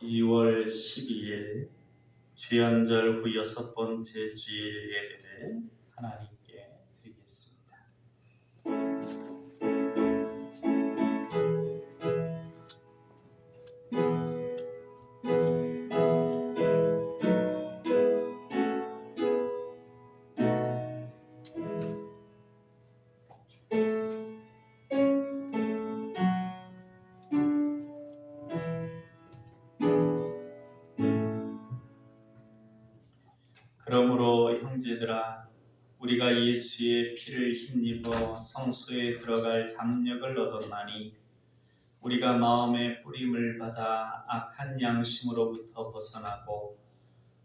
2월 12일 주연절 후 6번째 주일 예배를 하나님께 드리겠습니다. 그러므로 형제들아, 우리가 예수의 피를 힘입어 성소에 들어갈 담력을 얻었나니 우리가 마음의 뿌림을 받아 악한 양심으로부터 벗어나고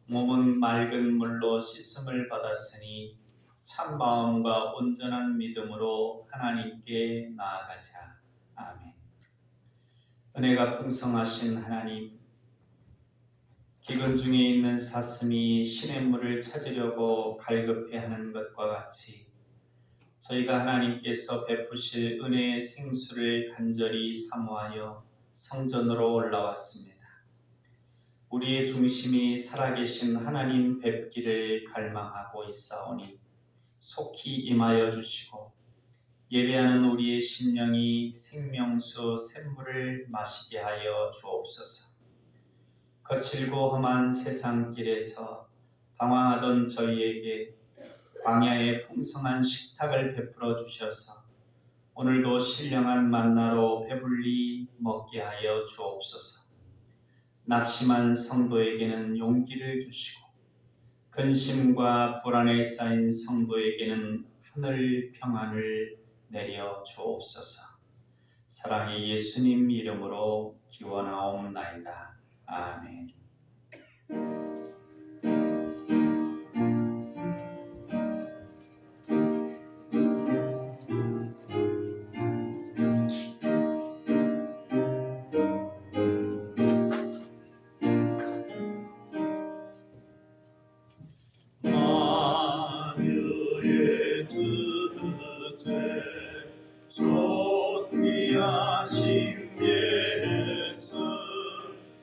몸은 맑은 물로 씻음을 받았으니 참 마음과 온전한 믿음으로 하나님께 나아가자. 아멘. 은혜가 풍성하신 하나님, 기근 중에 있는 사슴이 시냇물을 찾으려고 갈급해하는 것과 같이 저희가 하나님께서 베푸실 은혜의 생수를 간절히 사모하여 성전으로 올라왔습니다. 우리의 중심이 살아계신 하나님 뵙기를 갈망하고 있사오니 속히 임하여 주시고 예배하는 우리의 심령이 생명수 샘물을 마시게 하여 주옵소서. 거칠고 험한 세상길에서 방황하던 저희에게 광야의 풍성한 식탁을 베풀어 주셔서 오늘도 신령한 만나로 배불리 먹게 하여 주옵소서. 낙심한 성도에게는 용기를 주시고 근심과 불안에 쌓인 성도에게는 하늘 평안을 내려 주옵소서. 사랑의 예수님 이름으로 기원하옵나이다. 아멘. 만유의 주제 존귀하신 예수,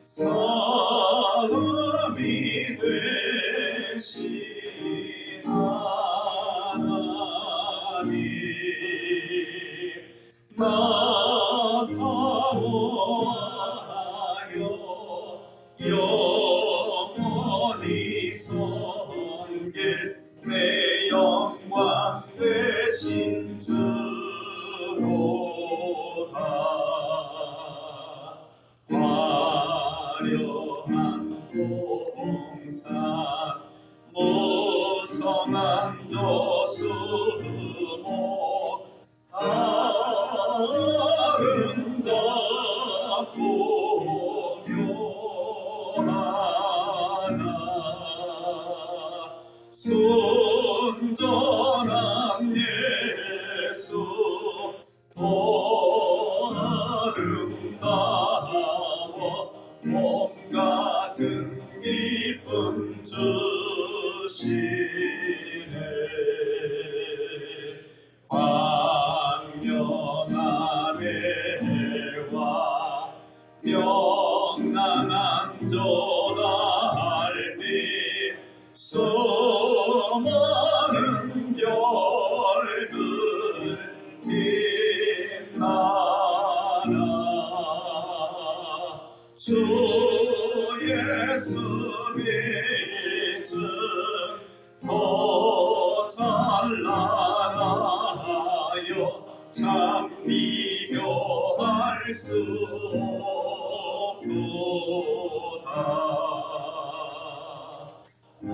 사람이 되신 하나님, 나 사모하여 영원히 섬길 내 영광 되신 주로다. 화려한 동산 무성한 조수목 아름답고 묘하나 순전한 예수 더 아름다워 몸과 등 기쁨 주시네. 광명한 해와 명랑한 조달빛 수많은 별들 빛나나 주 예수 믿음 더 찬란하여 참 비교할 수 없도다. 아멘.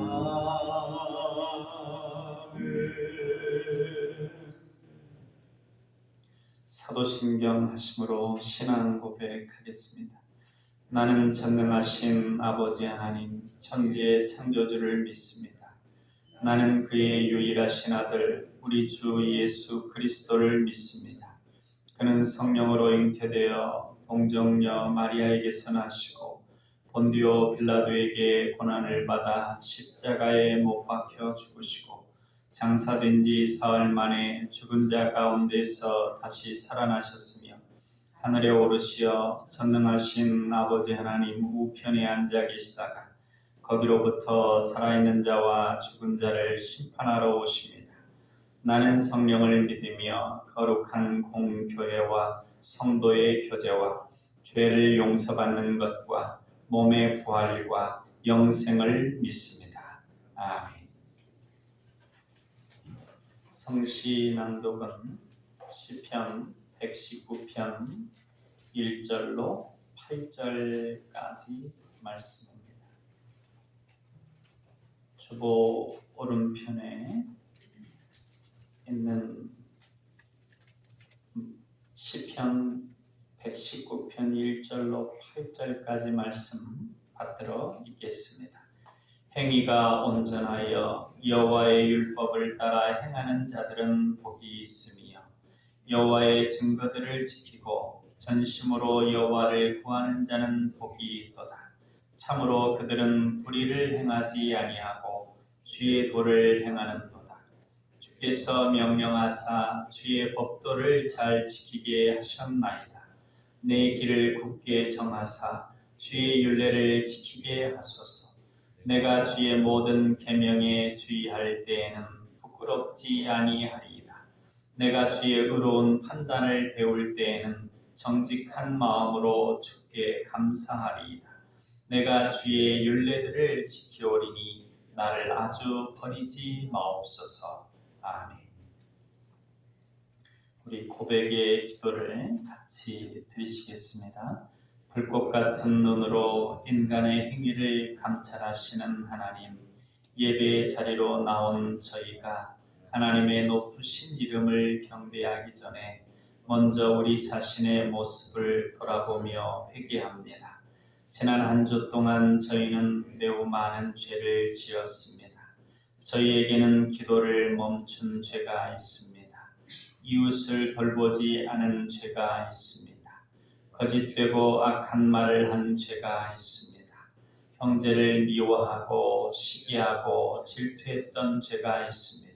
사도신경 하심으로 신앙 고백하겠습니다. 나는 전능하신 아버지 하나님 천지의 창조주를 믿습니다. 나는 그의 유일하신 아들 우리 주 예수 그리스도를 믿습니다. 그는 성령으로 잉태되어 동정녀 마리아에게서 나시고 본디오 빌라도에게 고난을 받아 십자가에 못 박혀 죽으시고 장사된 지 사흘 만에 죽은 자 가운데서 다시 살아나셨으며 하늘에 오르시어 전능하신 아버지 하나님 우편에 앉아 계시다가 거기로부터 살아있는 자와 죽은 자를 심판하러 오십니다. 나는 성령을 믿으며 거룩한 공교회와 성도의 교제와 죄를 용서받는 것과 몸의 부활과 영생을 믿습니다. 아멘. 성시 낭독은 시편 119편 1절로 8절까지 말씀입니다. 주보 오른편에 있는 시편 119편 1절로 8절까지 말씀 받들어 읽겠습니다. 행위가 온전하여 여호와의 율법을 따라 행하는 자들은 복이 있으며 여호와의 증거들을 지키고 전심으로 여호와를 구하는 자는 복이 있도다. 참으로 그들은 불의를 행하지 아니하고 주의 도를 행하는도다. 주께서 명령하사 주의 법도를 잘 지키게 하셨나이다. 내 길을 굳게 정하사 주의 율례를 지키게 하소서. 내가 주의 모든 계명에 주의할 때에는 부끄럽지 아니하리이다. 내가 주의 의로운 판단을 배울 때에는 정직한 마음으로 주께 감사하리이다. 내가 주의 율례들을 지키오리니 나를 아주 버리지 마옵소서. 아멘. 우리 고백의 기도를 같이 드리시겠습니다. 불꽃 같은 눈으로 인간의 행위를 감찰하시는 하나님, 예배의 자리로 나온 저희가 하나님의 높으신 이름을 경배하기 전에 먼저 우리 자신의 모습을 돌아보며 회개합니다. 지난 한 주 동안 저희는 매우 많은 죄를 지었습니다. 저희에게는 기도를 멈춘 죄가 있습니다. 이웃을 돌보지 않은 죄가 있습니다. 거짓되고 악한 말을 한 죄가 있습니다. 형제를 미워하고 시기하고 질투했던 죄가 있습니다.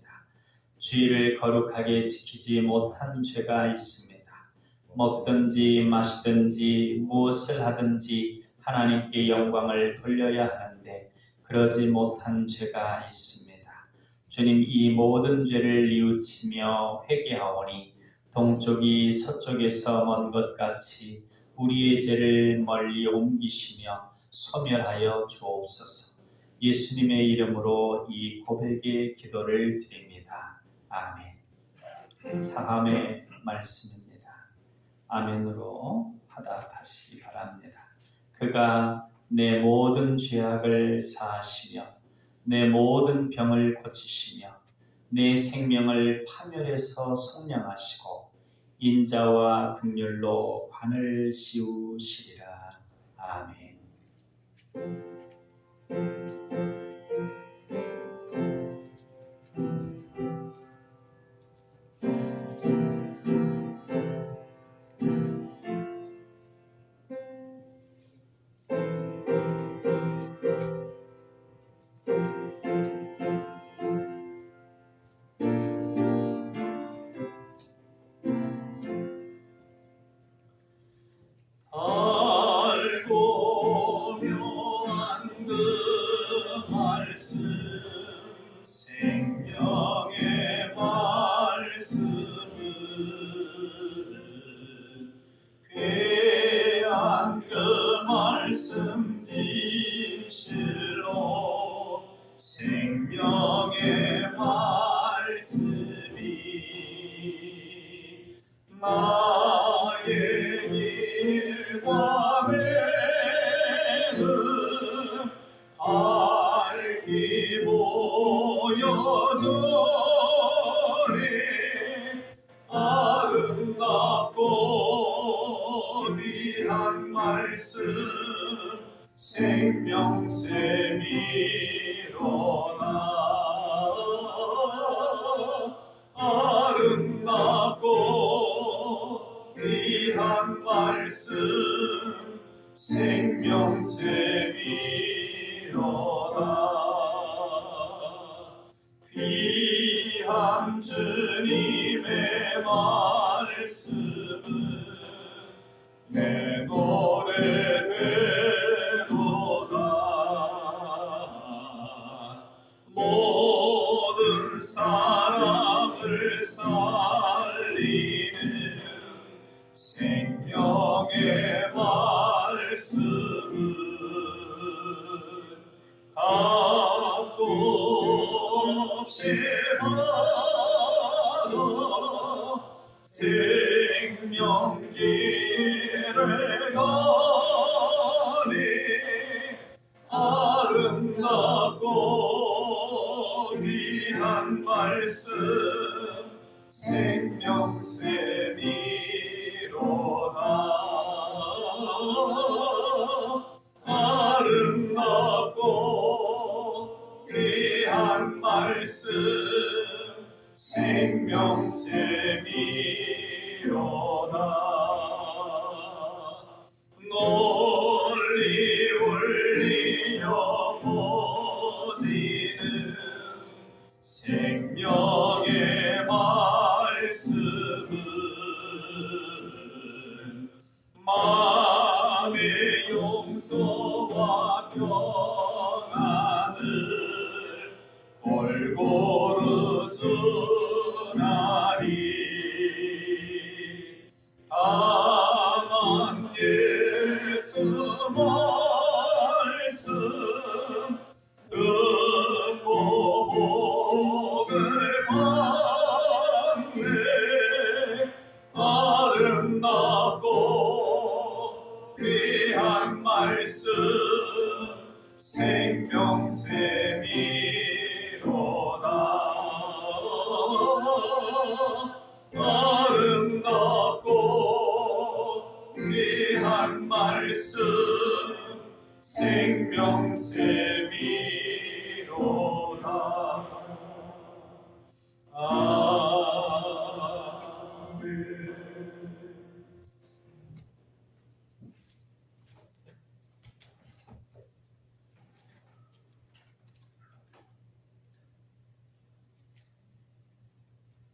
주의를 거룩하게 지키지 못한 죄가 있습니다. 먹든지 마시든지 무엇을 하든지 하나님께 영광을 돌려야 하는데 그러지 못한 죄가 있습니다. 주님, 이 모든 죄를 뉘우치며 회개하오니 동쪽이 서쪽에서 먼 것 같이 우리의 죄를 멀리 옮기시며 소멸하여 주옵소서. 예수님의 이름으로 이 고백의 기도를 드립니다. 아멘. 사함의 말씀입니다. 아멘으로 화답하시기 바랍니다. 그가 내 모든 죄악을 사하시며 내 모든 병을 고치시며 내 생명을 파멸해서 속량하시고 인자와 긍휼로 관을 씌우시리라. 아멘. 알고 묘한 그 말씀 생명의 말씀은 귀한 그 말씀 진실로 생명의 말씀이 나의 길과 매는 밝기 보여줘리 아름답고 귀한 말씀 생명샘이로다. 아름답고 귀한 말씀 생명샘이로다. 귀한 주님의 말씀은 값도 없이 받아 생명길을 가니 아름답고 귀한 말씀 생명샘이로다 아름답고 귀한 말씀 생명샘이로다 널리 울리며 퍼지는 생명의 말씀은 마음의 용서와 평안을 골고루 전하리 다만 예수 말씀 듣고 복을 받네 아름답고 귀한 말씀 생명샘이로다 아름답고 귀한 말씀 생명샘이로다 아멘.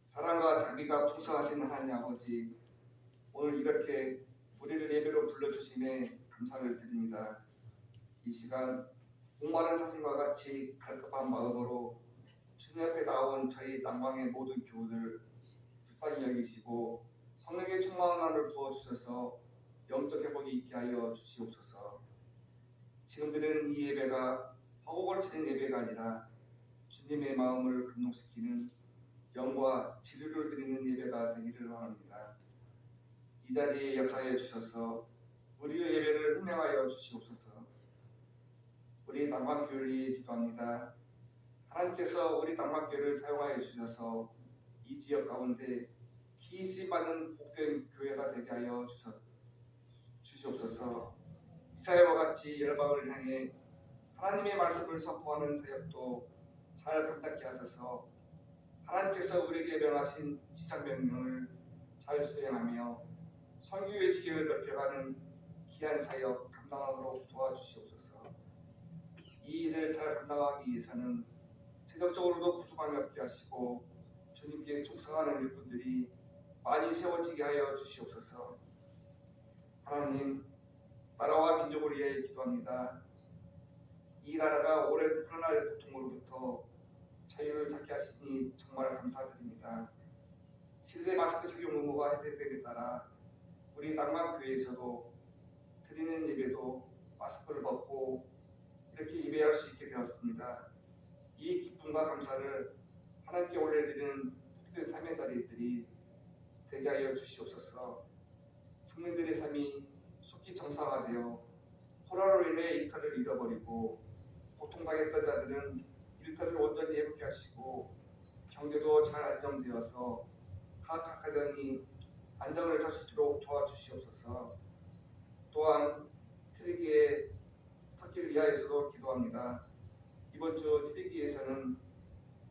사랑과 자비가 풍성하신 하나님 아버지, 오늘 이렇게 우리를 예배로 불러주심에 감사를 드립니다. 이 시간 목마른 사슴과 같이 갈급한 마음으로 주님 앞에 나온 저희 남방의 모든 교우들 불쌍히 여기시고 성령의 충만한 하나를 부어주셔서 영적 회복이 있게 하여 주시옵소서. 지금 드리는 이 예배가 허공을 치는 예배가 아니라 주님의 마음을 감동시키는 영과 진리를 드리는 예배가 되기를 원합니다. 이 자리에 역사해 주셔서 우리의 예배를 흥명하여 주시옵소서. 우리 남방교회를 위해 기도합니다. 하나님께서 우리 남방교회를 사용하여 주셔서 이 지역 가운데 기이시 받는 복된 교회가 되게 하여 주시옵소서. 이사야와 같이 열방을 향해 하나님의 말씀을 선포하는 사역도 잘 감당케 하셔서 하나님께서 우리에게 명하신 지상명령을 잘 수행하며 선교의 지경을 넓혀가는 귀한 사역 감당하도록 도와주시옵소서. 이 일을 잘 감당하기 위해서는 재정적으로도 부족함이 없게 하시고 주님께 충성하는 일꾼들이 많이 세워지게 하여 주시옵소서. 하나님, 나라와 민족을 위해 기도합니다. 이 나라가 오랜 코로나의 고통으로부터 자유를 찾게 하시니 정말 감사드립니다. 실내 마스크 착용 의무가 해제됨에 따라 우리 낭만교회에서도 드리는 예배도 마스크를 벗고 이렇게 예배할 수 있게 되었습니다. 이 기쁨과 감사를 하나님께 올려드리는 복된 삶의 자리들이 되게 하여 주시옵소서. 국민들의 삶이 속히 정상화되어 코로나로 인해 일터를 잃어버리고 고통당했던 자들은 일터를 온전히 회복케 하시고 경제도 잘 안정되어서 각 가정이 안정을 찾을 수 있도록 도와주시옵소서. 또한 트리기의 터키를 위하여서도 기도합니다. 이번 주 트리기에서는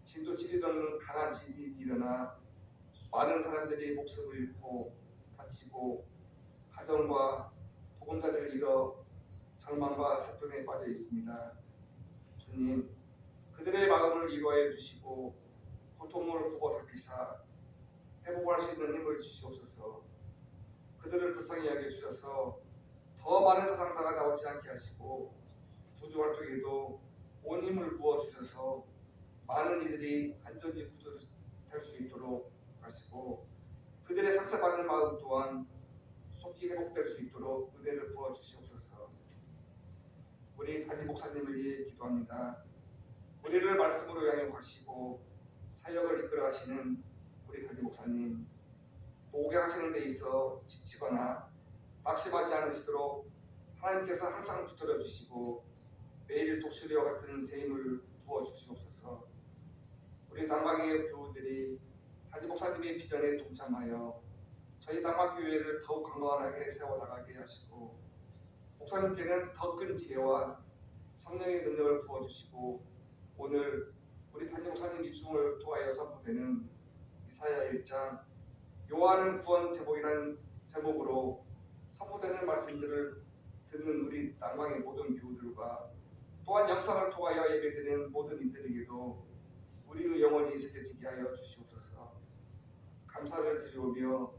진도 7이 넘는 강한 지진이 일어나 많은 사람들이 목숨을 잃고 다치고 가정과 보금자리를 잃어 절망과 슬픔에 빠져 있습니다. 주님, 그들의 마음을 위로하여 주시고 고통을 구고살피사 회복할 수 있는 힘을 주시옵소서. 그들을 불쌍히 여겨 주셔서 더 많은 사상자가 나오지 않게 하시고 구조 활동에도 온 힘을 부어 주셔서 많은 이들이 안전히 구조될 수 있도록 하시고 그들의 상처받는 마음 또한 속히 회복될 수 있도록 은혜를 부어 주시옵소서. 우리 담임 목사님을 위해 기도합니다. 우리를 말씀으로 양육하시고 사역을 이끌어가시는 우리 담임 목사님, 목양하시는 데 있어 지치거나 낙심하지 않으시도록 하나님께서 항상 붙들어 주시고 매일 독수리와 같은 새 힘을 부어 주시옵소서. 우리 남방의 교우들이 담임 목사님의 비전에 동참하여 저희 남방교회를 더욱 강건하게 세워나가게 하시고 목사님께는 더 큰 지혜와 성령의 능력을 부어주시고 오늘 우리 담임 목사님 입술을 통하여 선포되는 이사야 1장 요한은 구원 제목이라는 제목으로 선포되는 말씀들을 듣는 우리 남방의 모든 교우들과 또한 영상을 통하여 예배드리는 모든 이들에게도 우리의 영혼이 새겨지게 하여 주시옵소서. 감사를 드리오며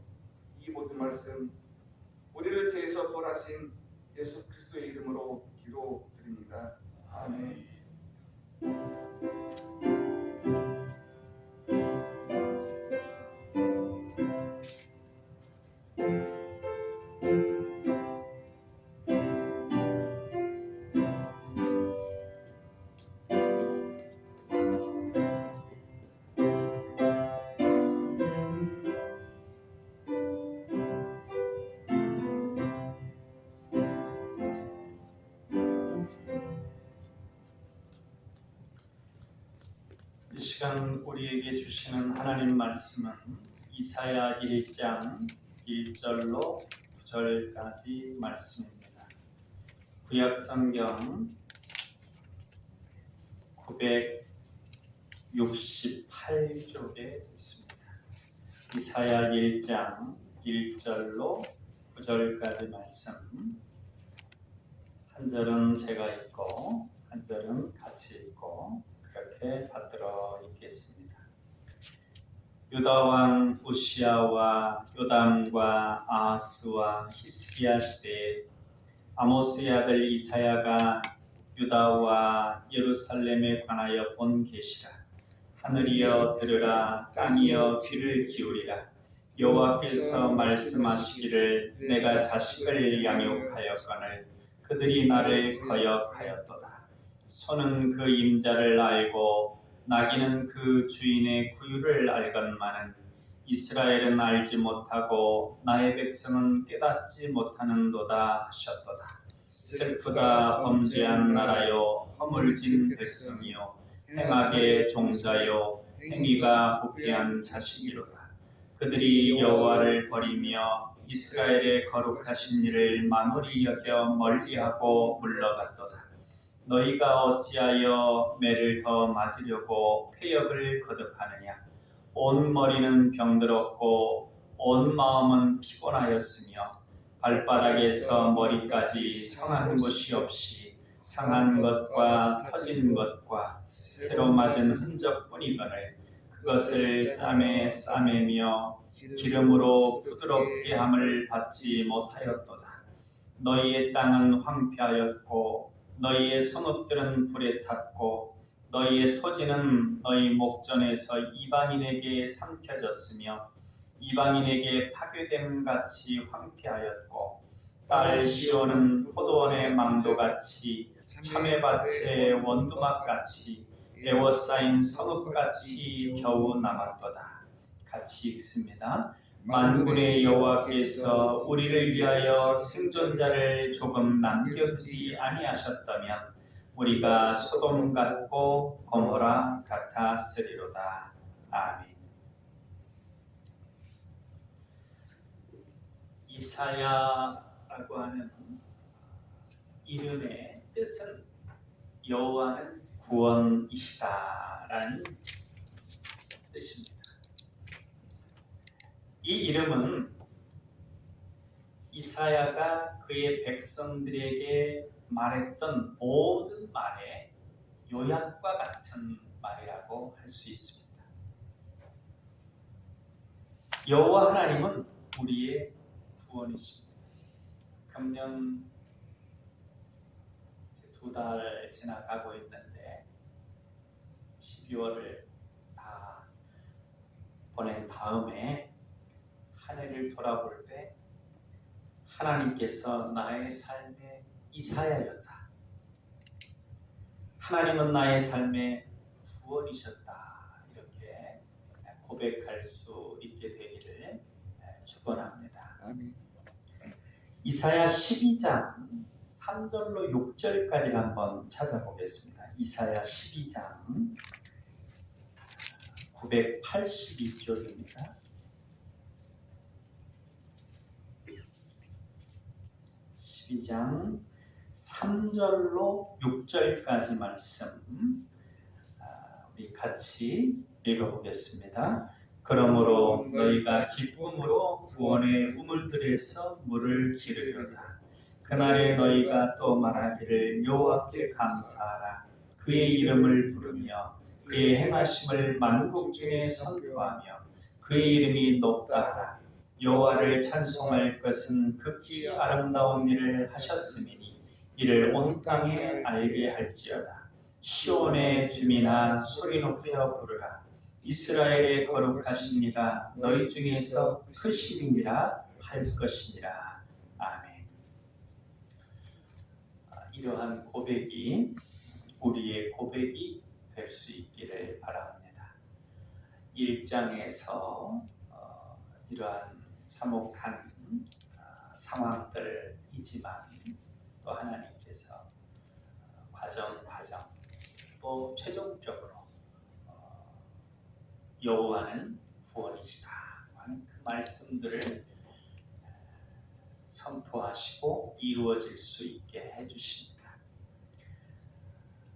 이 모든 말씀 우리를 죄에서 구원하신 예수 그리스도의 이름으로 기도드립니다. 아멘. 이 시간 우리에게 주시는 하나님 말씀은 이사야 1장 1절로 9절까지 말씀입니다. 구약성경 968쪽에 있습니다. 이사야 1장 1절로 9절까지 말씀, 한 절은 제가 읽고 한 절은 같이 읽고 그렇게 받들어 읽겠습니다. 유다 왕 우시야와 요담과 아하스와 히스기야 시대에 아모스의 아들 이사야가 유다와 예루살렘에 관하여 본 계시라. 하늘이여 들으라, 땅이여 귀를 기울이라. 여호와께서 말씀하시기를 내가 자식을 양육하였거늘 그들이 나를 거역하였도다. 소는 그 임자를 알고 나귀는 그 주인의 구유를 알건만은 이스라엘은 알지 못하고 나의 백성은 깨닫지 못하는도다 하셨도다. 슬프다 범죄한 나라요 허물진 백성이요 행악의 종자요 행위가 부패한 자식이로다. 그들이 여호와를 버리며 이스라엘의 거룩하신 이를 만홀히 여겨 멀리하고 물러갔도다. 너희가 어찌하여 매를 더 맞으려고 폐역을 거듭하느냐. 온 머리는 병들었고 온 마음은 피곤하였으며 발바닥에서 머리까지 상한 곳이 없이 상한 것과 터진 것과 새로 맞은 흔적뿐이거늘 그것을 짬에 싸매며 기름으로 부드럽게 함을 받지 못하였도다. 너희의 땅은 황폐하였고 너희의 성읍들은 불에 탔고 너희의 토지는 너희 목전에서 이방인에게 삼켜졌으며 이방인에게 파괴됨 같이 황폐하였고 딸 시온은 포도원의 망도같이 참외밭의 원두막같이 애워싸인 성읍같이 겨우 남았도다. 같이 읽습니다. 만군의 여호와께서 우리를 위하여 생존자를 조금 남겨두지 아니하셨다면 우리가 소돔 같고 고모라 같았으리로다. 아멘. 이사야라고 하는 이름의 뜻은 여호와는 구원이시다라는 뜻입니다. 이 이름은 이사야가 그의 백성들에게 말했던 모든 말의 요약과 같은 말이라고 할 수 있습니다. 여호와 하나님은 우리의 구원이십니다. 금년 2달 지나가고 있는데 12월을 다 보낸 다음에 한 해를 돌아볼 때 하나님께서 나의 삶의 이사야였다. 하나님은 나의 삶의 구원이셨다. 이렇게 고백할 수 있게 되기를 축원합니다. 아멘. 이사야 12장 3절로 6절까지를 한번 찾아보겠습니다. 이사야 12장 982쪽입니다. 12장 3절로 6절까지 말씀 우리 같이 읽어보겠습니다. 그러므로 너희가 기쁨으로 구원의 우물들에서 물을 기르리로다. 그날에 너희가 또 말하기를 여호와께 감사하라. 그의 이름을 부르며 그의 행하심을 만국 중에 선포하며 그의 이름이 높다 하라. 여호와를 찬송할 것은 극히 아름다운 일을 하셨음이니 이를 온 땅에 알게 할지어다. 시온의 주민아 소리 높여 부르라. 이스라엘의 거룩하신 이가 너희 중에서 크심이니라 할 것이니라. 아멘. 이러한 고백이 우리의 고백이 될 수 있기를 바랍니다. 1장에서 이러한 참혹한 상황들이지만 또 하나님께서 과정 또 최종적으로 여호와는 구원이시다 하는 그 말씀들을 선포하시고 이루어질 수 있게 해주십니다.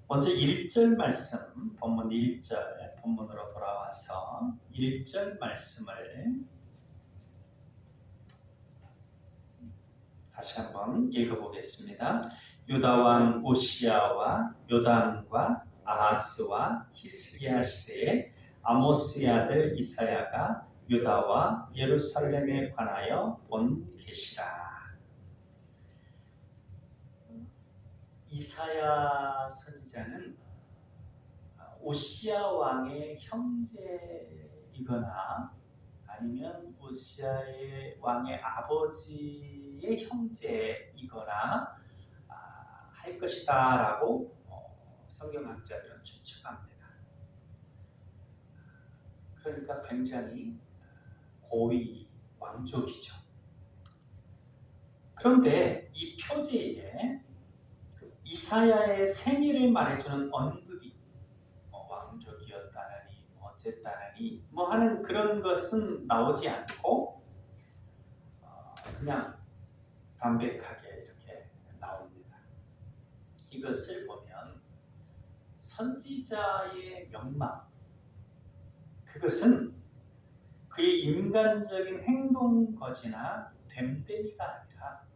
먼저 1절 말씀, 본문 1절 본문으로 돌아와서 1절 말씀을 다시 한번 읽어보겠습니다. 유다 왕 우시야와 요담과 아하스와 히스기야 시대에 아모스의 아들 이사야가 유다와 예루살렘에 관하여 본 계시라. 이사야 선지자는 우시야 왕의 형제이거나 아니면 우시야 왕의 아버지의 형제이거나 할 것이다 라고 성경학자들은 추측합니다. 그러니까 굉장히 고위 왕족이죠. 그런데 이 표제에 이사야의 생일을 말해주는 언급이 왕족이었다느니 어쨌다느니 하는 그런 것은 나오지 않고 그냥 담백하게 이렇게 나옵니다. 이것을 보면 선지자의 명망, 그것은 그의 인간적인 행동거지나 됨됨이가 아니라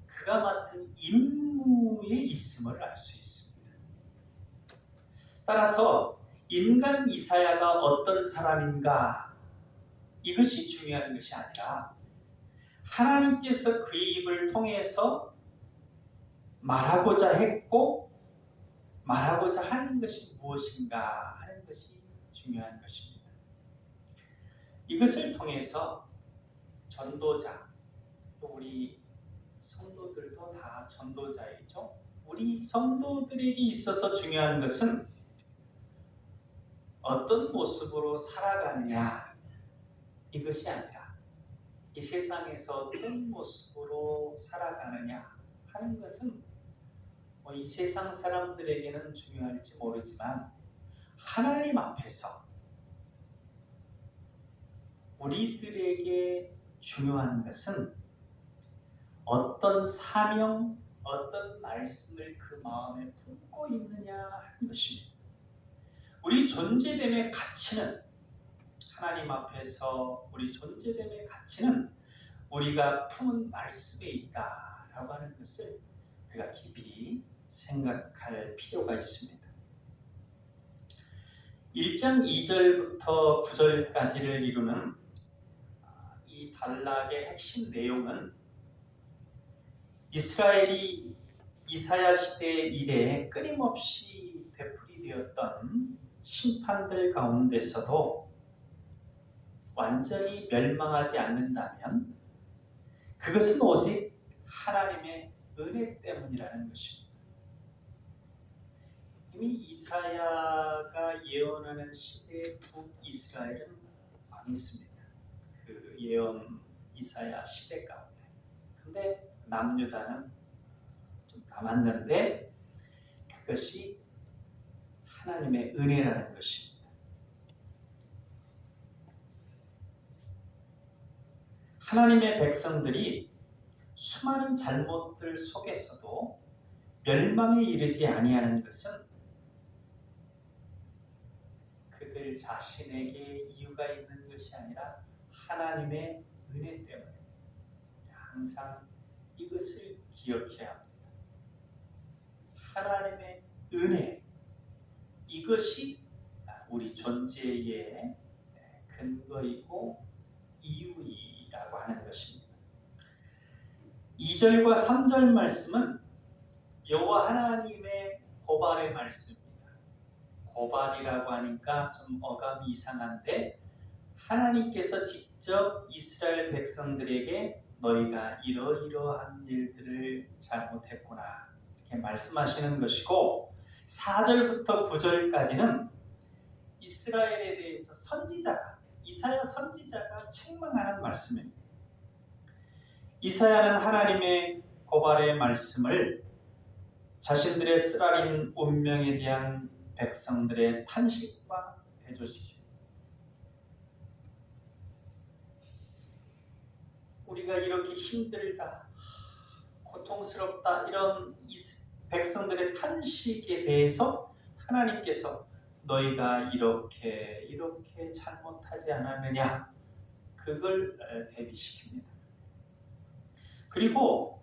그가 맡은 임무에 있음을 알 수 있습니다. 따라서 인간 이사야가 어떤 사람인가 이것이 중요한 것이 아니라 하나님께서 그의 입을 통해서 말하고자 했고 말하고자 하는 것이 무엇인가 하는 것이 중요한 것입니다. 이것을 통해서 전도자, 또 우리 성도들도 다 전도자이죠. 우리 성도들에게 있어서 중요한 것은 어떤 모습으로 살아가느냐 이것이 아니라 이 세상에서 어떤 모습으로 살아가느냐 하는 것은 이 세상 사람들에게는 중요할지 모르지만 하나님 앞에서 우리들에게 중요한 것은 어떤 사명, 어떤 말씀을 그 마음에 품고 있느냐 하는 것입니다. 우리 존재됨의 가치는 하나님 앞에서 우리 존재됨의 가치는 우리가 품은 말씀에 있다라고 하는 것을 우리가 깊이 생각할 필요가 있습니다. 1장 2절부터 9절까지를 이루는 이 단락의 핵심 내용은 이스라엘이 이사야 시대 이래 끊임없이 되풀이되었던 심판들 가운데서도 완전히 멸망하지 않는다면 그것은 오직 하나님의 은혜 때문이라는 것입니다. 이미 이사야가 예언하는 시대의 북이스라엘은 망했습니다. 그 예언 이사야 시대 가운데. 근데 남유다는 좀 남았는데 그것이 하나님의 은혜라는 것입니다. 하나님의 백성들이 수많은 잘못들 속에서도 멸망에 이르지 아니하는 것은 그들 자신에게 이유가 있는 것이 아니라 하나님의 은혜 때문입니다. 항상 이것을 기억해야 합니다. 하나님의 은혜, 이것이 우리 존재의 근거이고 이유이라고 하는 것입니다. 2절과 3절 말씀은 여호와 하나님의 고발의 말씀입니다. 고발이라고 하니까 좀 어감이 이상한데 하나님께서 직접 이스라엘 백성들에게 너희가 이러이러한 일들을 잘못했구나 이렇게 말씀하시는 것이고 4절부터 9절까지는 이스라엘에 대해서 선지자가 이사야 선지자가 책망하는 말씀입니다. 이사야는 하나님의 고발의 말씀을 자신들의 쓰라린 운명에 대한 백성들의 탄식과 대조시킵니다. 우리가 이렇게 힘들다, 고통스럽다 이런 백성들의 탄식에 대해서 하나님께서 너희가 이렇게 잘못하지 않았느냐 그걸 대비시킵니다. 그리고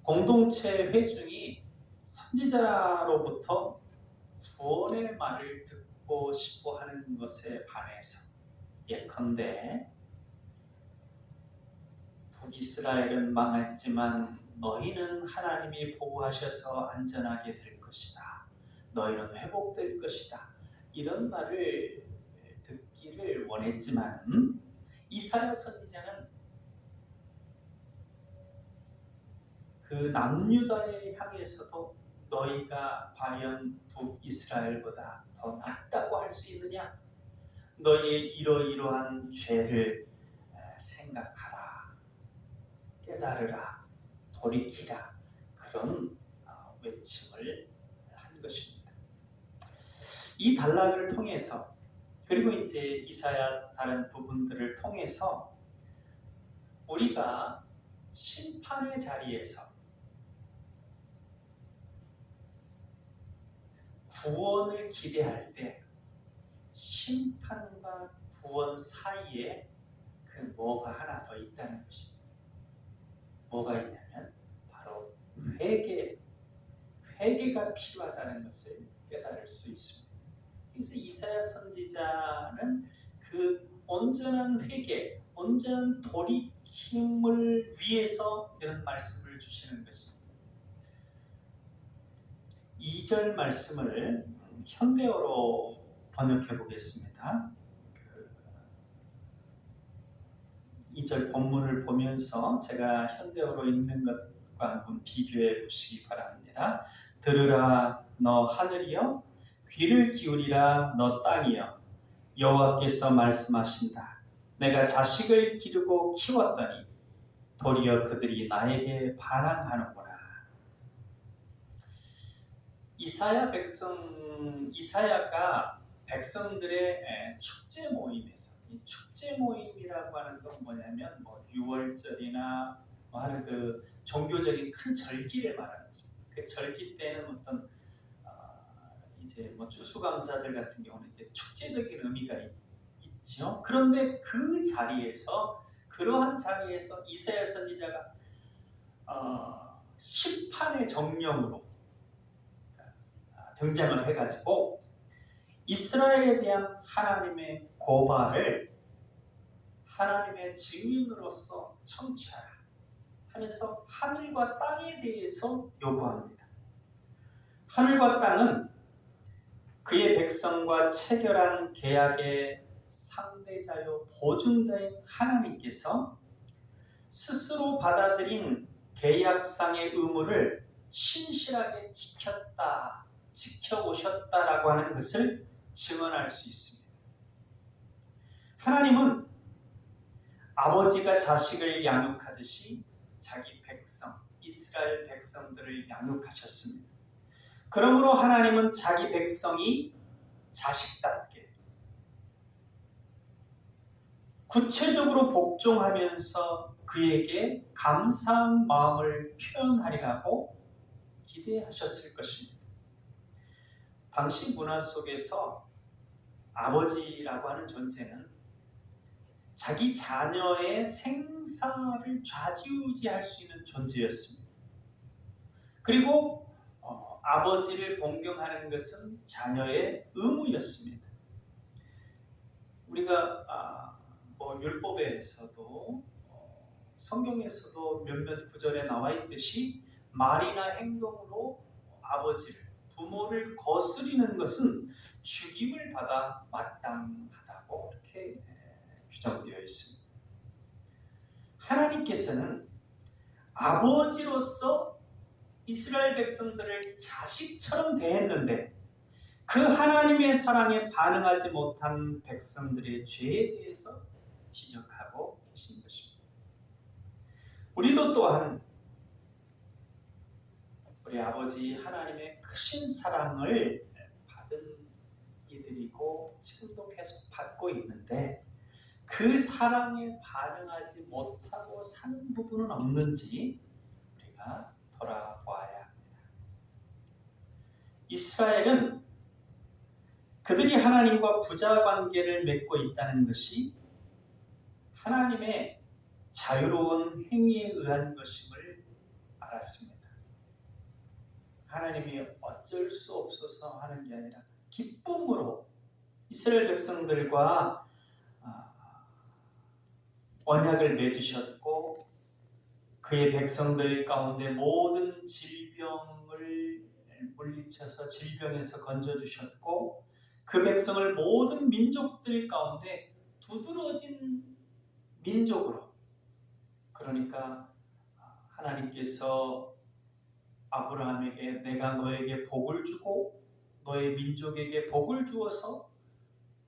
공동체 회중이 선지자로부터 구원의 말을 듣고 싶어 하는 것에 반해서 예컨대 북이스라엘은 망했지만 너희는 하나님이 보호하셔서 안전하게 될 것이다. 너희는 회복될 것이다. 이런 말을 듣기를 원했지만 이사야 선지자는 그 남유다에 향해서도 너희가 과연 북이스라엘보다 더 낫다고 할 수 있느냐? 너희의 이러이러한 죄를 생각하라, 깨달으라, 돌이키라 그런 외침을 한 것입니다. 이 단락을 통해서 그리고 이제 이사야 다른 부분들을 통해서 우리가 심판의 자리에서 구원을 기대할 때 심판과 구원 사이에 그 뭐가 하나 더 있다는 것입니다. 뭐가 있냐면 바로 회개가 필요하다는 것을 깨달을 수 있습니다. 그래서 이사야 선지자는 그 온전한 회개, 온전한 돌이킴을 위해서 이런 말씀을 주시는 것입니다. 2절 말씀을 현대어로 번역해 보겠습니다. 2절 본문을 보면서 제가 현대어로 읽는 것과 한번 비교해 보시기 바랍니다. 들으라 너 하늘이여, 귀를 기울이라 너 땅이여, 여호와께서 말씀하신다. 내가 자식을 기르고 키웠더니 도리어 그들이 나에게 반항하는구나. 이사야가 백성들의 축제 모임에서, 이 축제 모임이라고 하는 건 뭐냐면 유월절이나 하는 그 종교적인 큰 절기를 말하는 것입니다. 그 절기 때는 어떤 이제 추수감사절 같은 경우는 이제 축제적인 의미가 있죠. 그런데 그러한 자리에서 이사야 선지자가 심판의 정령으로 등장을 해가지고 이스라엘에 대한 하나님의 고발을 하나님의 증인으로서 청취하라 하면서 하늘과 땅에 대해서 요구합니다. 하늘과 땅은 그의 백성과 체결한 계약의 상대자요 보증자인 하나님께서 스스로 받아들인 계약상의 의무를 신실하게 지켜오셨다라고 하는 것을 증언할 수 있습니다. 하나님은 아버지가 자식을 양육하듯이 자기 백성, 이스라엘 백성들을 양육하셨습니다. 그러므로 하나님은 자기 백성이 자식답게 구체적으로 복종하면서 그에게 감사한 마음을 표현하리라고 기대하셨을 것입니다. 당시 문화 속에서 아버지라고 하는 존재는 자기 자녀의 생사를 좌지우지할 수 있는 존재였습니다. 그리고 아버지를 공경하는 것은 자녀의 의무였습니다. 우리가 율법에서도 성경에서도 몇몇 구절에 나와 있듯이 말이나 행동으로 아버지를, 부모를 거스리는 것은 죽임을 받아 마땅하다고 이렇게 규정되어 있습니다. 하나님께서는 아버지로서 이스라엘 백성들을 자식처럼 대했는데 그 하나님의 사랑에 반응하지 못한 백성들의 죄에 대해서 지적하고 계신 것입니다. 우리도 또한 우리 아버지 하나님의 크신 사랑을 받은 이들이고 지금도 계속 받고 있는데 그 사랑에 반응하지 못하고 사는 부분은 없는지 우리가 돌아보아야 합니다. 이스라엘은 그들이 하나님과 부자 관계를 맺고 있다는 것이 하나님의 자유로운 행위에 의한 것임을 알았습니다. 하나님이 어쩔 수 없어서 하는 게 아니라 기쁨으로 이스라엘 백성들과 언약을 맺으셨고 그의 백성들 가운데 모든 질병을 물리쳐서 질병에서 건져주셨고 그 백성을 모든 민족들 가운데 두드러진 민족으로, 그러니까 하나님께서 아브라함에게 내가 너에게 복을 주고 너의 민족에게 복을 주어서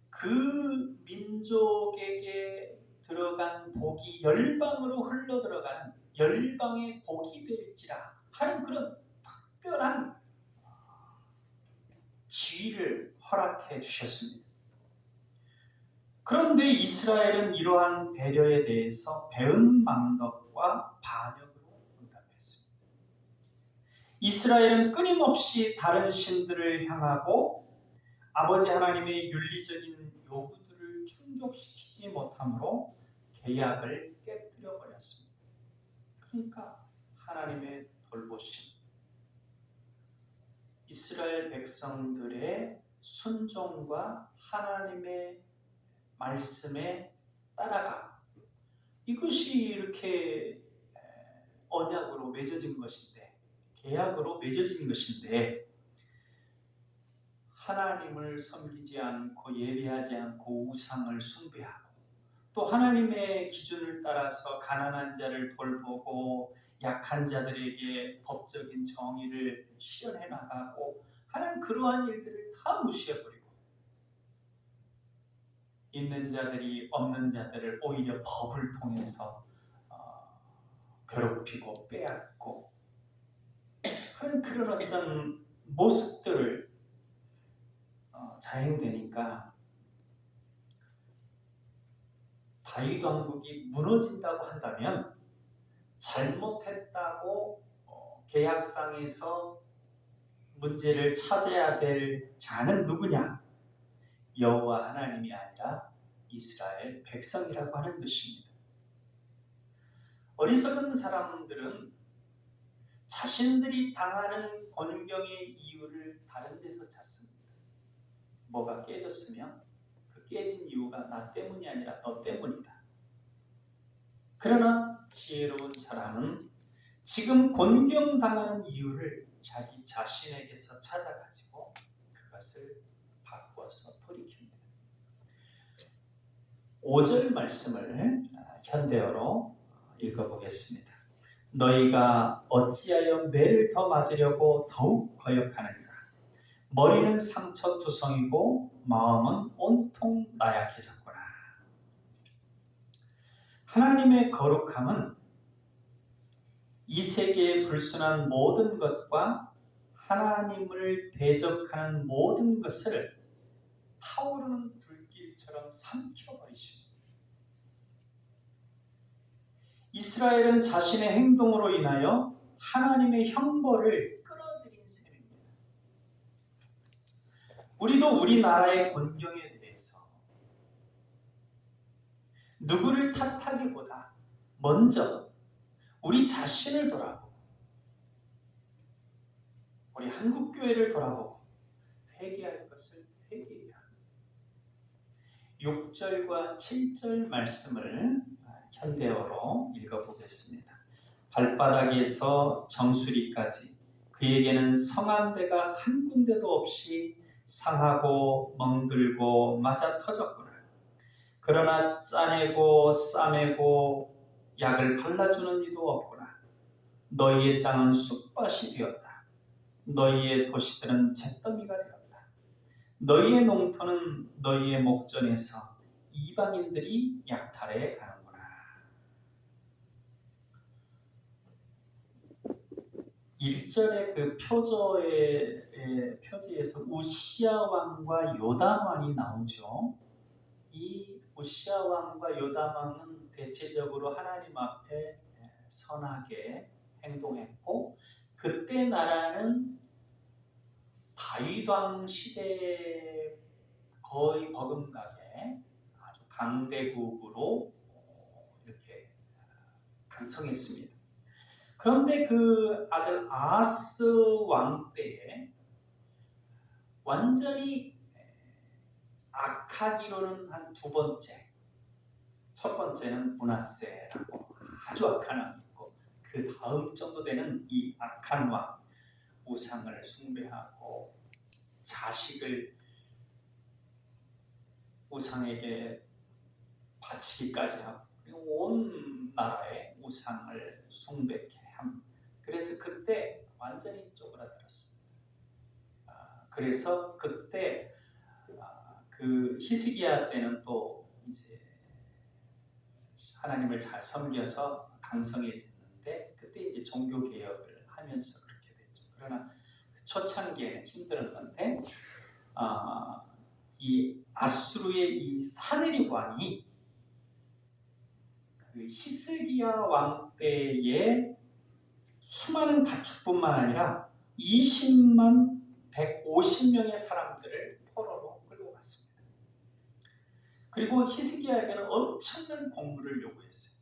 그 민족에게 들어간 복이 열방으로 흘러 들어가는 열방의 복이 될지라 하는 그런 특별한 지위를 허락해 주셨습니다. 그런데 이스라엘은 이러한 배려에 대해서 배은망덕과 반역으로 응답했습니다. 이스라엘은 끊임없이 다른 신들을 향하고 아버지 하나님의 윤리적인 요구들을 충족시키지 못함으로 계약을 깨뜨려 버렸습니다. 그러니까 하나님의 돌보심, 이스라엘 백성들의 순종과 하나님의 말씀에 따라가, 이것이 이렇게 언약으로 맺어진 것인데, 계약으로 맺어진 것인데 하나님을 섬기지 않고 예배하지 않고 우상을 숭배하고 또 하나님의 기준을 따라서 가난한 자를 돌보고 약한 자들에게 법적인 정의를 실현해 나가고 하는 그러한 일들을 다 무시해버리고 있는 자들이 없는 자들을 오히려 법을 통해서 괴롭히고 빼앗고 하는 그런 어떤 모습들을 자행되니까 다윗 왕국이 무너진다고 한다면 잘못했다고 계약상에서 문제를 찾아야 될 자는 누구냐? 여호와 하나님이 아니라 이스라엘 백성이라고 하는 것입니다. 어리석은 사람들은 자신들이 당하는 곤경의 이유를 다른 데서 찾습니다. 뭐가 깨졌으면 그 깨진 이유가 나 때문이 아니라 너 때문이다. 그러나 지혜로운 사람은 지금 곤경당하는 이유를 자기 자신에게서 찾아가지고 그것을 바꿔서 돌이킵니다. 5절 말씀을 현대어로 읽어보겠습니다. 너희가 어찌하여 매를 더 맞으려고 더욱 거역하는가? 머리는 상처투성이고 마음은 온통 나약해졌구나. 하나님의 거룩함은 이 세계의 불순한 모든 것과 하나님을 대적하는 모든 것을 타오르는 불길처럼 삼켜버리십니다. 이스라엘은 자신의 행동으로 인하여 하나님의 형벌을 끌어들인 셈입니다. 우리도 우리나라의 권경에 대해서 누구를 탓하기보다 먼저 우리 자신을 돌아보고 우리 한국교회를 돌아보고 회개할 것을 회개해야 합니다. 6절과 7절 말씀을 현대어로 읽어보겠습니다. 발바닥에서 정수리까지 그에게는 성한 데가 한 군데도 없이 상하고 멍들고 맞아 터졌구나. 그러나 짜내고 싸매고 약을 발라주는 이도 없구나. 너희의 땅은 쑥밭이 되었다. 너희의 도시들은 잿더미가 되었다. 너희의 농토는 너희의 목전에서 이방인들이 약탈해 가는구나. 1절의 그 표제에서 우시야 왕과 요담 왕이 나오죠. 이 우시야 왕과 요담 왕은 대체적으로 하나님 앞에 선하게 행동했고, 그때 나라는 다윗 왕 시대에 거의 버금가게 아주 강대국으로 이렇게 강성했습니다. 그런데 그 아들 아하스 왕 때에 완전히 악하기로는 한 두 번째, 첫 번째는 므낫세라고 아주 악한 왕이 있고, 그 다음 정도 되는 이 악한 왕, 우상을 숭배하고 자식을 우상에게 바치기까지 하고, 그리고 온 나라에 우상을 숭배케 함. 그래서 그때 완전히 쪼그라들었습니다. 그래서 그때 그 히스기야 때는 또 이제 하나님을 잘 섬겨서 강성해졌는데, 그때 이제 종교 개혁을 하면서 그렇게 됐죠. 그러나 그 초창기에는 힘들었는데 이 아수르의 이 사네립 왕이 그 히스기야 왕 때에 수많은 가축뿐만 아니라 20만 150명의 사람들을 포로로 끌고 갔습니다. 그리고 히스기야에게는 엄청난 공물을 요구했어요.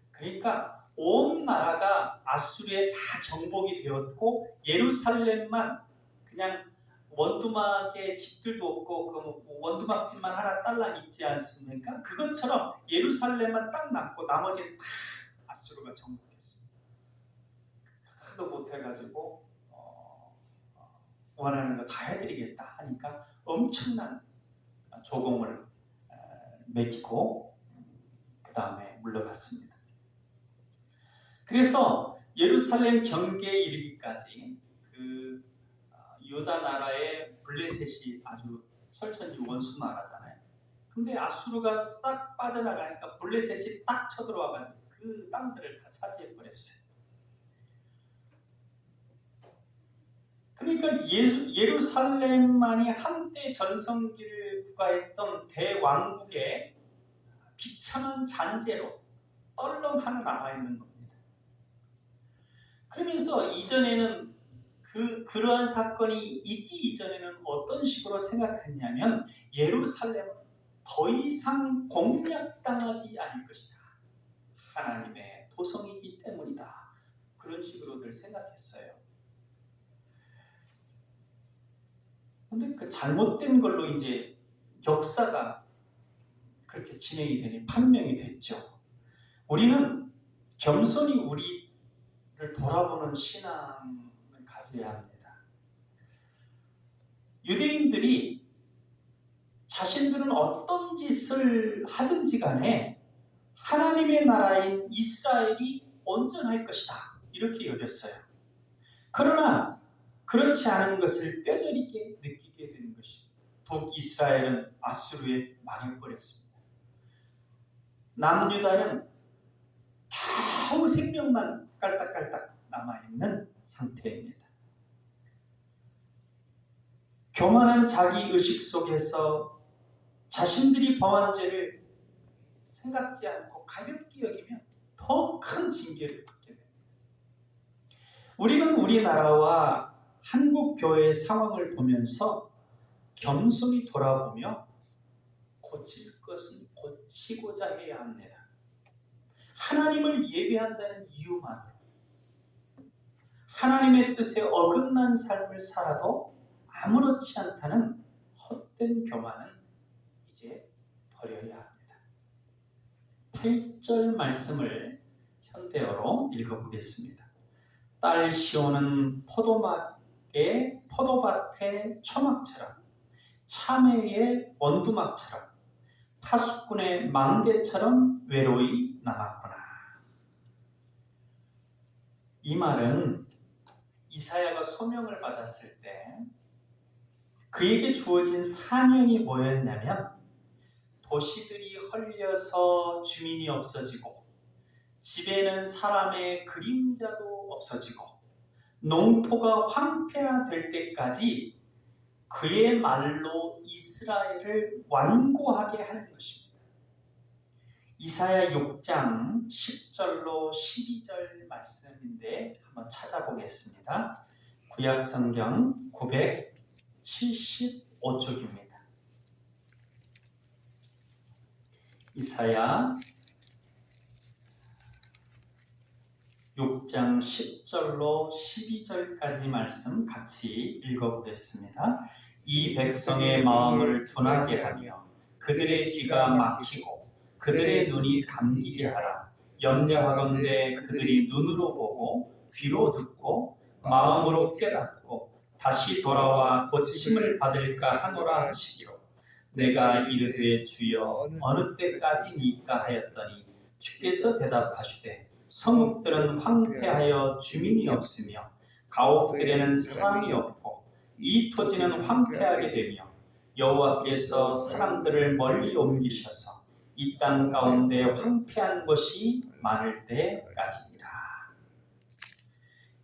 그러니까 온 나라가 아수르에 다 정복이 되었고, 예루살렘만 그냥 원두막에 집들도 없고 그 원두막집만 하나 딸랑 있지 않습니까? 그것처럼 예루살렘만 딱 남고 나머지는 다 아수르가 정복했습니다. 하도 못해가지고 원하는 거 다 해드리겠다 하니까 엄청난 조공을 매기고 그 다음에 물러갔습니다. 그래서 예루살렘 경계에 이르기까지 그 유다 나라의 블레셋이 아주 철천지 원수 나라잖아요. 근데 아수르가 싹 빠져나가니까 블레셋이 딱 쳐들어와가지고 그 땅들을 다 차지해버렸어요. 그러니까 예루살렘만이 한때 전성기를 구가했던 대왕국의 비참한 잔재로 떨렁하나 남아있는 겁니다. 그러면서 이전에는 그러한 사건이 있기 이전에는 어떤 식으로 생각했냐면, 예루살렘은 더 이상 공략당하지 않을 것이다. 하나님의 도성이기 때문이다. 그런 식으로들 생각했어요. 근데 그 잘못된 걸로 이제 역사가 그렇게 진행이 되니 판명이 됐죠. 우리는 겸손히 우리를 돌아보는 신앙을 가져야 합니다. 유대인들이 자신들은 어떤 짓을 하든지 간에 하나님의 나라인 이스라엘이 온전할 것이다, 이렇게 여겼어요. 그러나 그렇지 않은 것을 뼈저리게 느끼게 되는 것입니다. 북이스라엘은 아수르에 망해버렸습니다. 남유다는 겨우 생명만 깔딱깔딱 남아있는 상태입니다. 교만한 자기의식 속에서 자신들이 범한 죄를 생각지 않고 가볍게 여기면 더 큰 징계를 받게 됩니다. 우리는 우리나라와 한국 교회의 상황을 보면서 겸손히 돌아보며 고칠 것은 고치고자 해야 합니다. 하나님을 예배한다는 이유만으로 하나님의 뜻에 어긋난 삶을 살아도 아무렇지 않다는 헛된 교만은 이제 버려야 합니다. 8절 말씀을 현대어로 읽어보겠습니다. 딸 시온은 포도밭의 초막처럼 참외의 원두막처럼 파수꾼의 망대처럼 외로이 남았구나. 이 말은 이사야가 소명을 받았을 때 그에게 주어진 사명이 뭐였냐면 도시들이 헐려서 주민이 없어지고 집에는 사람의 그림자도 없어지고 농토가 황폐화될 때까지 그의 말로 이스라엘을 완고하게 하는 것입니다. 이사야 6장 10절로 12절 말씀인데 한번 찾아보겠습니다. 구약성경 975쪽입니다. 이사야 6장 10절로 12절까지 말씀 같이 읽어보겠습니다. 이 백성의 마음을 둔하게 하며 그들의 귀가 막히고 그들의 눈이 감기게 하라. 염려하건대 그들이 눈으로 보고 귀로 듣고 마음으로 깨닫고 다시 돌아와 고침을 받을까 하노라 하시기로 내가 이르되 주여 어느 때까지니까 하였더니 주께서 대답하시되 성읍들은 황폐하여 주민이 없으며 가옥들에는 사람이 없고 이 토지는 황폐하게 되며 여호와께서 사람들을 멀리 옮기셔서 이 땅 가운데 황폐한 것이 많을 때까지니라.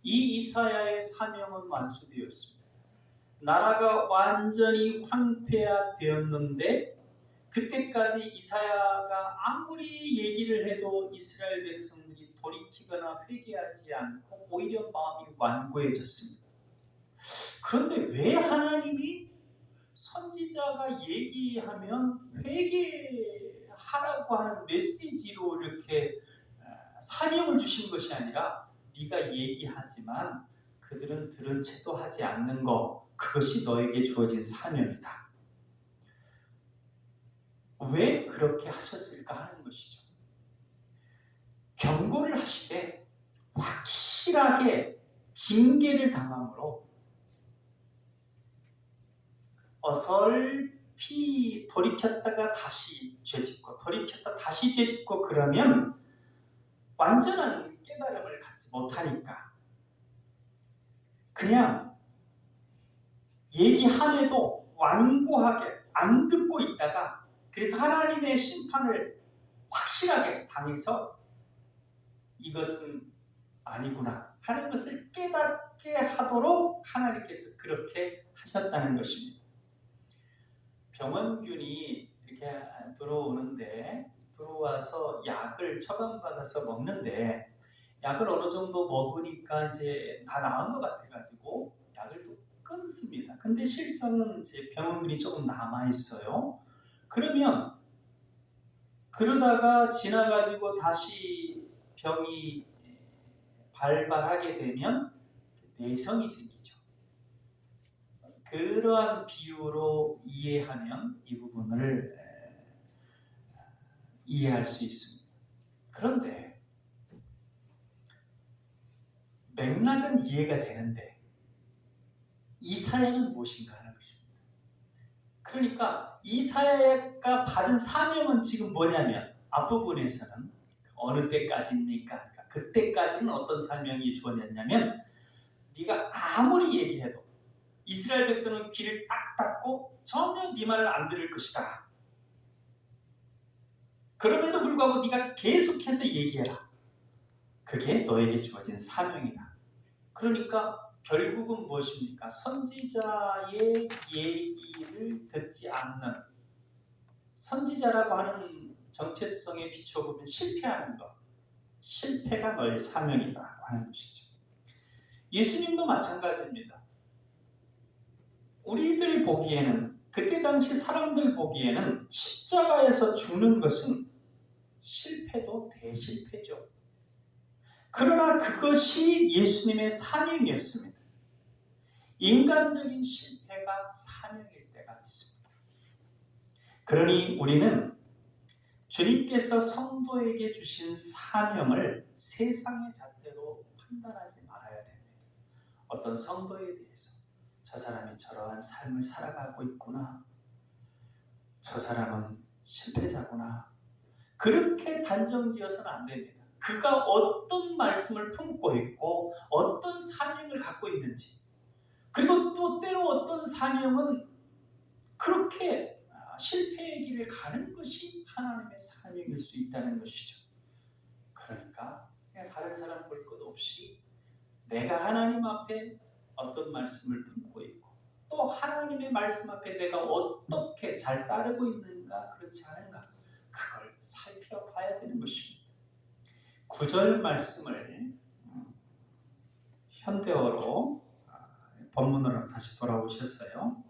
이 이사야의 사명은 완수되었습니다. 나라가 완전히 황폐화되었는데 그때까지 이사야가 아무리 얘기를 해도 이스라엘 백성들이 돌이키거나 회개하지 않고 오히려 마음이 완고해졌습니다. 그런데 왜 하나님이 선지자가 얘기하면 회개하라고 하는 메시지로 이렇게 사명을 주신 것이 아니라 네가 얘기하지만 그들은 들은 채도 하지 않는 것, 그것이 너에게 주어진 사명이다. 왜 그렇게 하셨을까 하는 것이죠. 경고를 하시되 확실하게 징계를 당함으로 어설피 돌이켰다가 다시 죄짓고 돌이켰다 다시 죄짓고 그러면 완전한 깨달음을 갖지 못하니까 그냥 얘기함에도 완고하게 안 듣고 있다가 그래서 하나님의 심판을 확실하게 당해서 이것은 아니구나 하는 것을 깨닫게 하도록 하나님께서 그렇게 하셨다는 것입니다. 병원균이 이렇게 들어오는데 들어와서 약을 처방받아서 먹는데 약을 어느 정도 먹으니까 이제 다 나은 것 같아가지고 약을 또 끊습니다. 근데 실상은 이제 병원균이 조금 남아 있어요. 그러면 그러다가 지나가지고 다시 병이 발발하게 되면 내성이 생기죠. 그러한 비유로 이해하면 이 부분을 이해할 수 있습니다. 그런데 맥락은 이해가 되는데 이사야는 무엇인가 하는 것입니다. 그러니까 이사야가 받은 사명은 지금 뭐냐면 앞부분에서는 어느 때까지입니까? 그때까지는 어떤 사명이 주어졌냐면 네가 아무리 얘기해도 이스라엘 백성은 귀를 딱 닫고 전혀 네 말을 안 들을 것이다. 그럼에도 불구하고 네가 계속해서 얘기해라. 그게 너에게 주어진 사명이다. 그러니까 결국은 무엇입니까? 선지자의 얘기를 듣지 않는, 선지자라고 하는 정체성에 비춰보면 실패하는 것, 실패가 너의 사명이다 하는 것이죠. 예수님도 마찬가지입니다. 우리들 보기에는, 그때 당시 사람들 보기에는 십자가에서 죽는 것은 실패도 대실패죠. 그러나 그것이 예수님의 사명이었습니다. 인간적인 실패가 사명일 때가 있습니다. 그러니 우리는 주님께서 성도에게 주신 사명을 세상의 잣대로 판단하지 말아야 됩니다. 어떤 성도에 대해서 저 사람이 저러한 삶을 살아가고 있구나, 저 사람은 실패자구나, 그렇게 단정지어서는 안 됩니다. 그가 어떤 말씀을 품고 있고 어떤 사명을 갖고 있는지, 그리고 또 때로 어떤 사명은 그렇게 실패의 길을 가는 것이 하나님의 사명일 수 있다는 것이죠. 그러니까 그냥 다른 사람 볼 것 없이 내가 하나님 앞에 어떤 말씀을 품고 있고 또 하나님의 말씀 앞에 내가 어떻게 잘 따르고 있는가 그렇지 않은가, 그걸 살펴봐야 되는 것입니다. 9절 말씀을 현대어로 본문으로 다시 돌아오셔서요.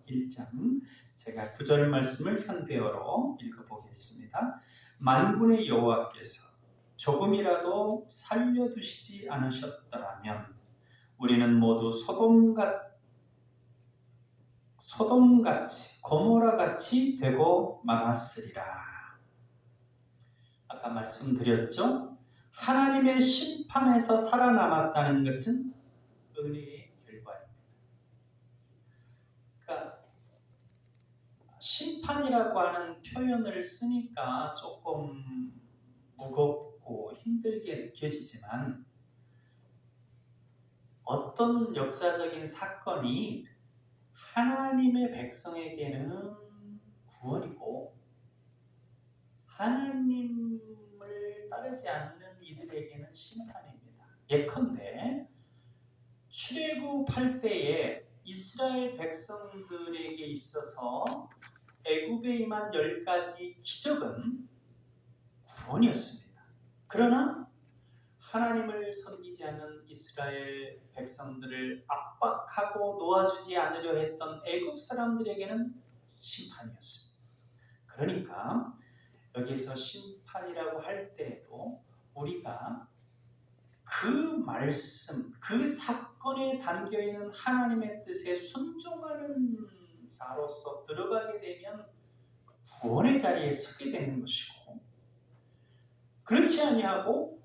1장 제가 9절 말씀을 현대어로 읽어보겠습니다. 만군의 여호와께서 조금이라도 살려두시지 않으셨더라면 우리는 모두 소돔같이 고모라같이 되고 말았으리라. 아까 말씀드렸죠? 하나님의 심판에서 살아남았다는 것은 은혜의 결과입니다. 그러니까 심판이라고 하는 표현을 쓰니까 조금 무겁고 힘들게 느껴지지만 어떤 역사적인 사건이 하나님의 백성에게는 구원이고 하나님을 따르지 않는 이들에게는 심판입니다. 예컨대 출애굽할 때에 이스라엘 백성들에게 있어서 애굽에 임한 10가지 기적은 구원이었습니다. 그러나 하나님을 섬기지 않는 이스라엘 백성들을 압박하고 놓아주지 않으려 했던 애굽 사람들에게는 심판이었습니다. 그러니까 여기서 심판이라고 할 때에도 우리가 그 말씀, 그 사건에 담겨있는 하나님의 뜻에 순종하는 자로서 들어가게 되면 구원의 자리에 서게 되는 것이고, 그렇지 아니하고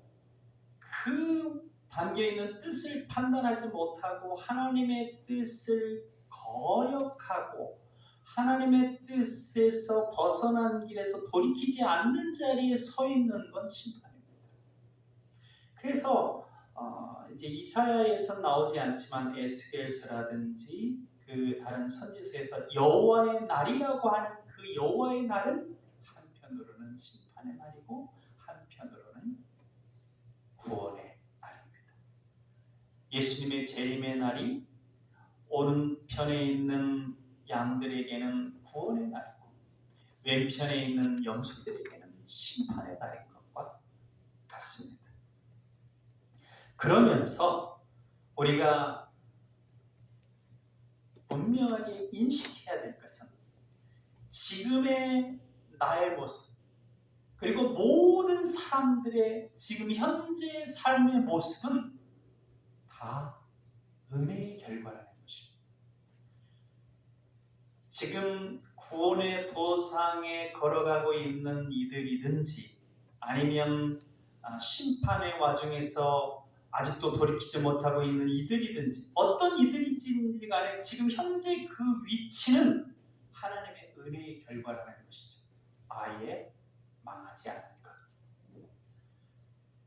그 담겨있는 뜻을 판단하지 못하고 하나님의 뜻을 거역하고 하나님의 뜻에서 벗어난 길에서 돌이키지 않는 자리에 서 있는 건 심판입니다. 그래서 이제 이사야에서 나오지 않지만 에스겔서라든지 그 다른 선지서에서 여호와의 날이라고 하는 그 여호와의 날은 한편으로는 심판의 날이고 한편으로는 구원의 날입니다. 예수님의 재림의 날이 오른편에 있는 양들에게는 구원의 날이고 왼편에 있는 염소들에게는 심판의 날인 것과 같습니다. 그러면서 우리가 분명하게 인식해야 될 것은 지금의 나의 모습, 그리고 모든 사람들의 지금 현재의 삶의 모습은 다 은혜의 결과라는 것입니다. 지금 구원의 도상에 걸어가고 있는 이들이든지 아니면 심판의 와중에서 아직도 돌이키지 못하고 있는 이들이든지 어떤 이들이든지 간에 지금 현재 그 위치는 하나님의 은혜의 결과라는 것이죠. 아예 망하지 않는 것,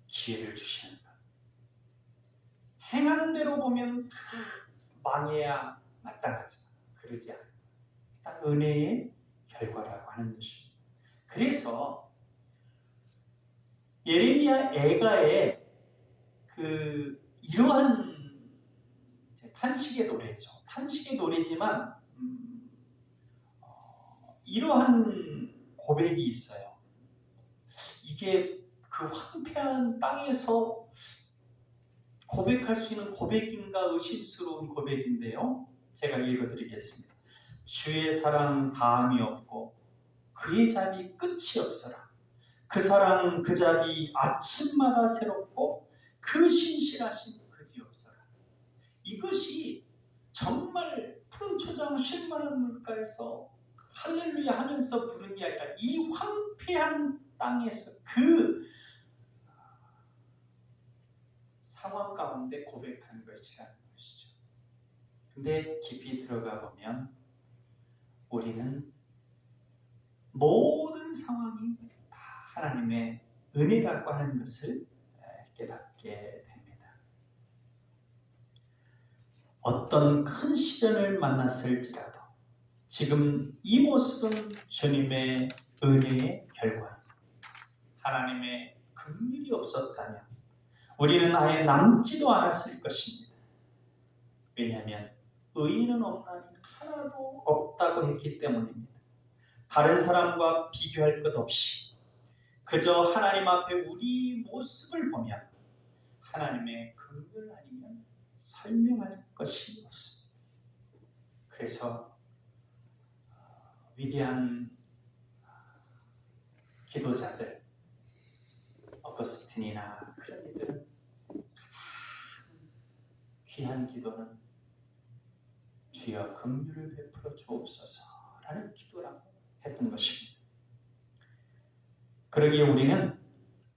기회를 주시는 것, 행한 대로 보면 다 망해야 마땅하지만 그러지 않아요. 딱 은혜의 결과라고 하는 것입니다. 그래서 예레미야 애가의 이러한 탄식의 노래죠. 탄식의 노래지만 이러한 고백이 있어요. 이게 그 황폐한 땅에서 고백할 수 있는 고백인가 의심스러운 고백인데요. 제가 읽어드리겠습니다. 주의 사랑 다함이 없고 그의 자비 끝이 없어라. 그 사랑 그 자비 아침마다 새롭고 그 신실하심 그지 없어라. 이것이 정말 푸른 초장 쉴만한 물가에서 할렐루야 하면서 부르는 게 아니라 이 황폐한 땅에서 그 상황 가운데 고백한 것이라는 것이죠. 근데 깊이 들어가 보면 우리는 모든 상황이 다 하나님의 은혜라고 하는 것을 깨닫게 됩니다. 어떤 큰 시련을 만났을지라도 지금 이 모습은 주님의 은혜의 결과입니다. 하나님의 긍휼이 없었다면 우리는 아예 남지도 않았을 것입니다. 왜냐하면 의인은 없나니 하나도 없다고 했기 때문입니다. 다른 사람과 비교할 것 없이 그저 하나님 앞에 우리 모습을 보면 하나님의 긍휼 아니면 설명할 것이 없습니다. 그래서 위대한 기도자들 어거스틴이나 그런 이들은 가장 귀한 기도는 주여 긍휼을 베풀어 주옵소서라는 기도라고 했던 것입니다. 그러기에 우리는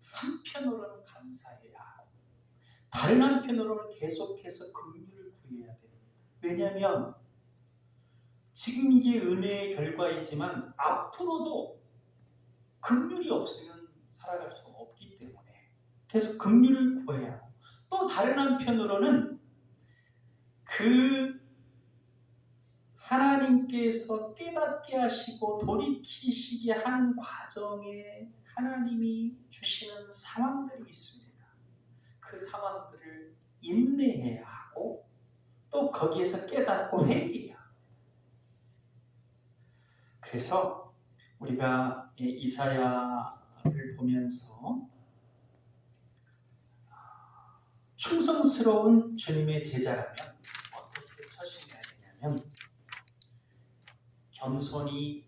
한편으로는 감사해야 하고 다른 한편으로는 계속해서 긍휼을 구해야 됩니다. 왜냐하면 지금 이게 은혜의 결과이지만 앞으로도 긍휼이 없으면 살아갈 수 없기 때문에 계속 긍휼을 구해야 하고 또 다른 한편으로는 그 하나님께서 깨닫게 하시고 돌이키시게 하는 과정에 하나님이 주시는 상황들이 있습니다. 그 상황들을 인내해야 하고 또 거기에서 깨닫고 회개해야 합니다. 그래서 우리가 이사야를 보면서 충성스러운 주님의 제자라면 어떻게 처신해야 되냐면 겸손히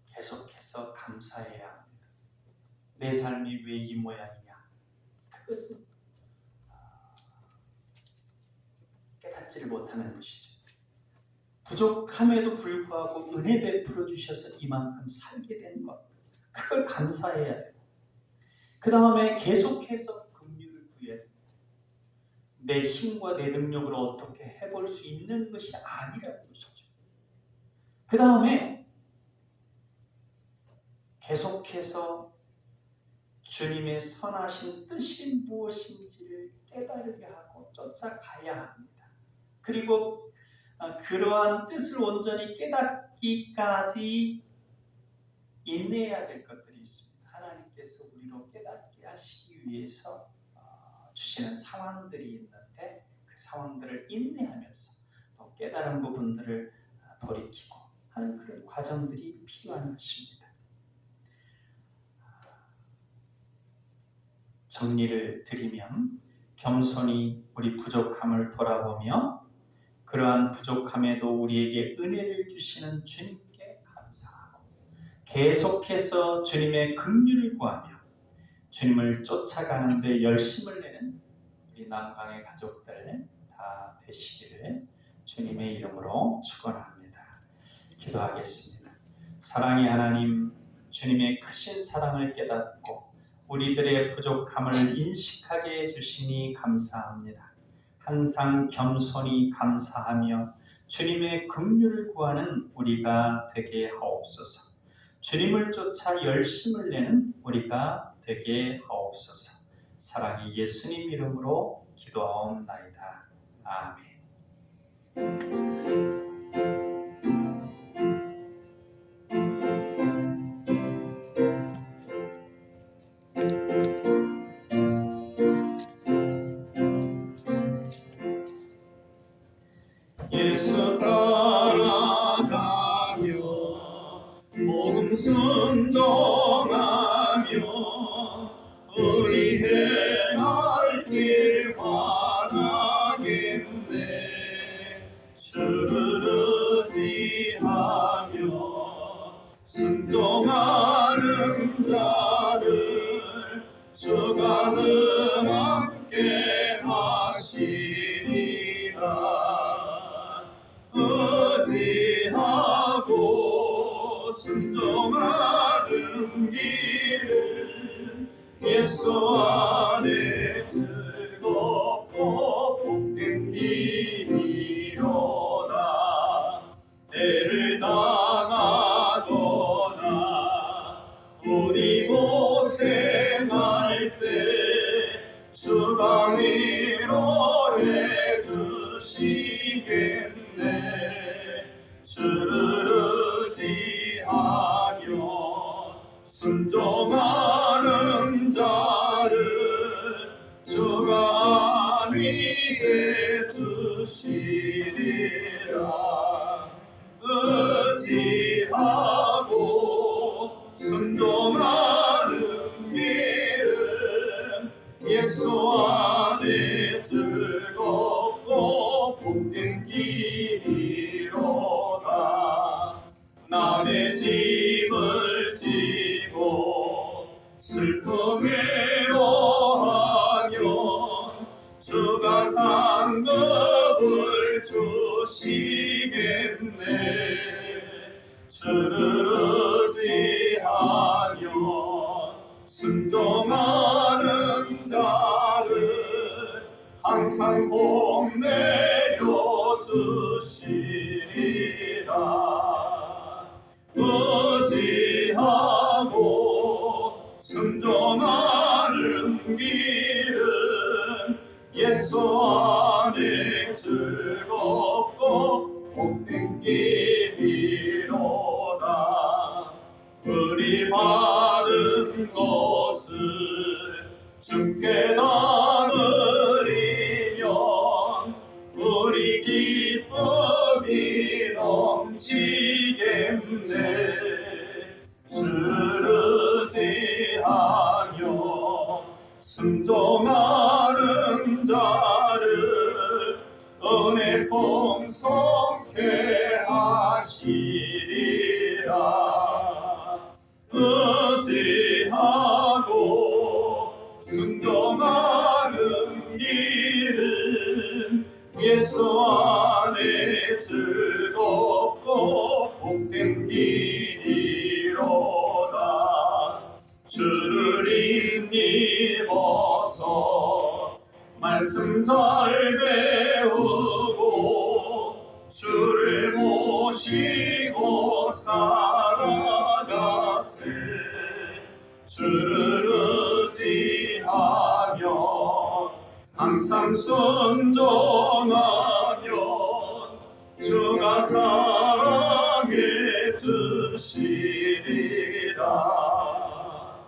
계속해서 감사해야 합니다. 내 삶이 왜 이 모양이냐? 그것은 깨닫지를 못하는 것이죠. 부족함에도 불구하고 은혜 베풀어 주셔서 이만큼 살게 된 것, 그걸 감사해야 돼요. 그 다음에 계속해서 긍휼을 구해야 됩니다. 내 힘과 내 능력으로 어떻게 해볼 수 있는 것이 아니라는 것이죠. 그 다음에 계속해서 주님의 선하신 뜻이 무엇인지를 깨달으려 하고 쫓아가야 합니다. 그리고 그러한 뜻을 온전히 깨닫기까지 인내해야 될 것들이 있습니다. 하나님께서 우리로 깨닫게 하시기 위해서 주시는 상황들이 있는데 그 상황들을 인내하면서 또 깨달은 부분들을 돌이키고 하는 그런 과정들이 필요한 것입니다. 정리를 드리면 겸손히 우리 부족함을 돌아보며 그러한 부족함에도 우리에게 은혜를 주시는 주님께 감사하고 계속해서 주님의 긍휼을 구하며 주님을 쫓아가는 데 열심을 내는 우리 남강의 가족들 다 되시기를 주님의 이름으로 축원합니다. 기도하겠습니다. 사랑의 하나님, 주님의 크신 사랑을 깨닫고 우리들의 부족함을 인식하게 해주시니 감사합니다. 항상 겸손히 감사하며 주님의 긍휼을 구하는 우리가 되게 하옵소서. 주님을 쫓아 열심을 내는 우리가 되게 하옵소서. 사랑의 예수님 이름으로 기도하옵나이다. 아멘. 예수 따라가며 복음 순종하며 우리 행할 길 바라겠네. 주를 의지하며 순종하는 자를 주가 늘 함께 하시리라. 의지하고 순종하는 길은 예수 안에 즐겁고 복된 길이로다. 애를 당하거나 우리 고생할 때 주가 위로해 주시겠네. 주를 의지하며 순종하는 자를 주가 안위해 주시리라. 의지하고 순종하는 길은 예수 안에 즐겁고 복된 길이로다. 남의 짐을 지고 슬픔 외로하면 주가 상급을 주시겠네. 주를 의지하며 순종하는 자를 항상 복 내려 주시리라. 의지하고 순종하는 길은 예수 안에 즐겁고 복된 길이로다. 우리 받은 것을 주께 다 드리면 우리 기쁨이 넘치겠네. 주를 의지하며 순종하는 자를 은혜 풍성케 하시리라. 의지하고 순종하는 길은 예수 안에 즐겁고 복된 길이로다. 주를 힘입어서 말씀 잘 배우고 주를 모시고 살아가세. 주를 의지하며 항상 순종하면 주가 사랑해 주시리라.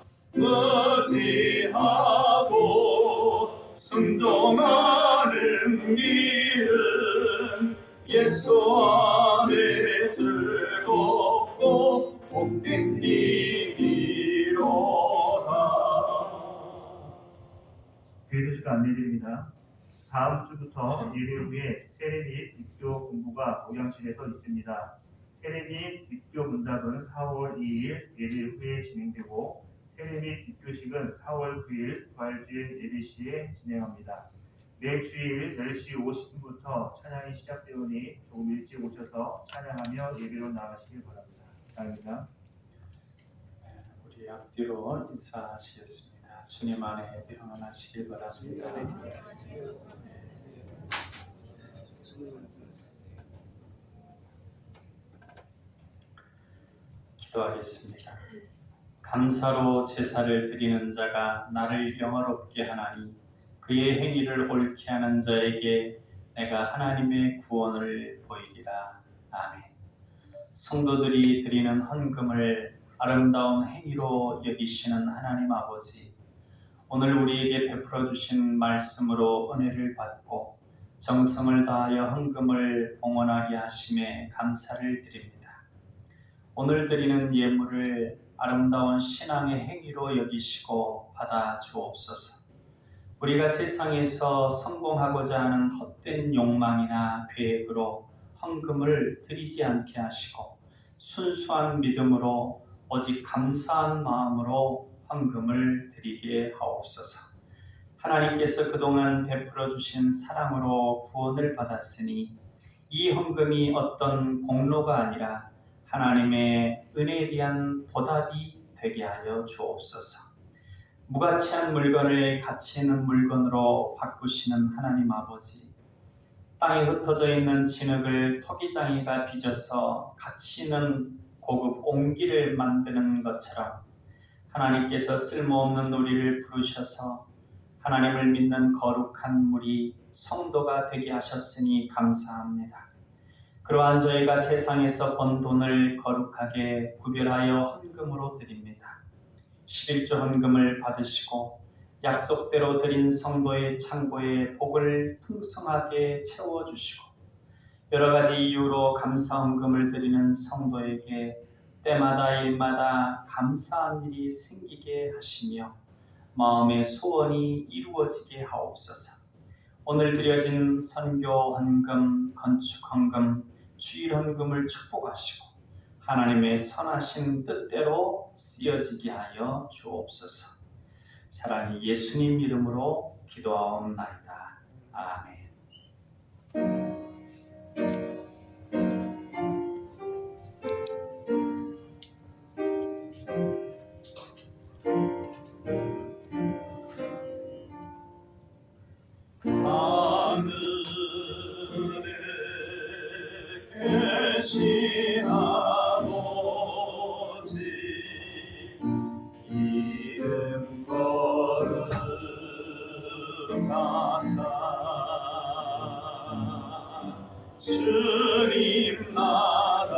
의지하고 순종하는 길은 예수 안에 즐겁고 복된 길이로다. 교회 소식 안내드립니다. 다음 주부터 예배 후에 세례 및 입교 공부가 목양실에서 있습니다. 세례 및 입교 문답은 4월 2일 예배 후에 진행되고 세례 및 입교식은 4월 9일 부활주일 예배 시에 진행합니다. 매 주일 10시 50분부터 찬양이 시작되오니 조금 일찍 오셔서 찬양하며 예배로 나가시길 바랍니다. 감사합니다. 우리 앞뒤로 인사하시겠습니다. 주님 안에 평안하시길 바랍니다. 기도하겠습니다. 감사로 제사를 드리는 자가 나를 영화롭게 하나니 그의 행위를 옳게 하는 자에게 내가 하나님의 구원을 보이리라. 아멘. 성도들이 드리는 헌금을 아름다운 행위로 여기시는 하나님 아버지, 오늘 우리에게 베풀어 주신 말씀으로 은혜를 받고 정성을 다하여 헌금을 봉헌하게 하심에 감사를 드립니다. 오늘 드리는 예물을 아름다운 신앙의 행위로 여기시고 받아 주옵소서. 우리가 세상에서 성공하고자 하는 헛된 욕망이나 계획으로 헌금을 드리지 않게 하시고 순수한 믿음으로 오직 감사한 마음으로 헌금을 드리게 하옵소서. 하나님께서 그동안 베풀어 주신 사랑으로 구원을 받았으니 이 헌금이 어떤 공로가 아니라 하나님의 은혜에 대한 보답이 되게 하여 주옵소서. 무가치한 물건을 가치 있는 물건으로 바꾸시는 하나님 아버지, 땅에 흩어져 있는 진흙을 토기장이가 빚어서 가치 있는 고급 옹기를 만드는 것처럼 하나님께서 쓸모없는 우리를 부르셔서 하나님을 믿는 거룩한 무리 성도가 되게 하셨으니 감사합니다. 그러한 저희가 세상에서 번 돈을 거룩하게 구별하여 헌금으로 드립니다. 11조 헌금을 받으시고 약속대로 드린 성도의 창고에 복을 풍성하게 채워주시고 여러 가지 이유로 감사 헌금을 드리는 성도에게 때마다 일마다 감사한 일이 생기게 하시며 마음의 소원이 이루어지게 하옵소서. 오늘 드려진 선교 헌금, 건축 헌금, 주일 헌금을 축복하시고 하나님의 선하신 뜻대로 쓰여지게 하여 주옵소서. 사랑이 예수님 이름으로 기도하옵나이다. 아멘. 하늘에 계신 아버지, 이름 거룩하사 주님 나라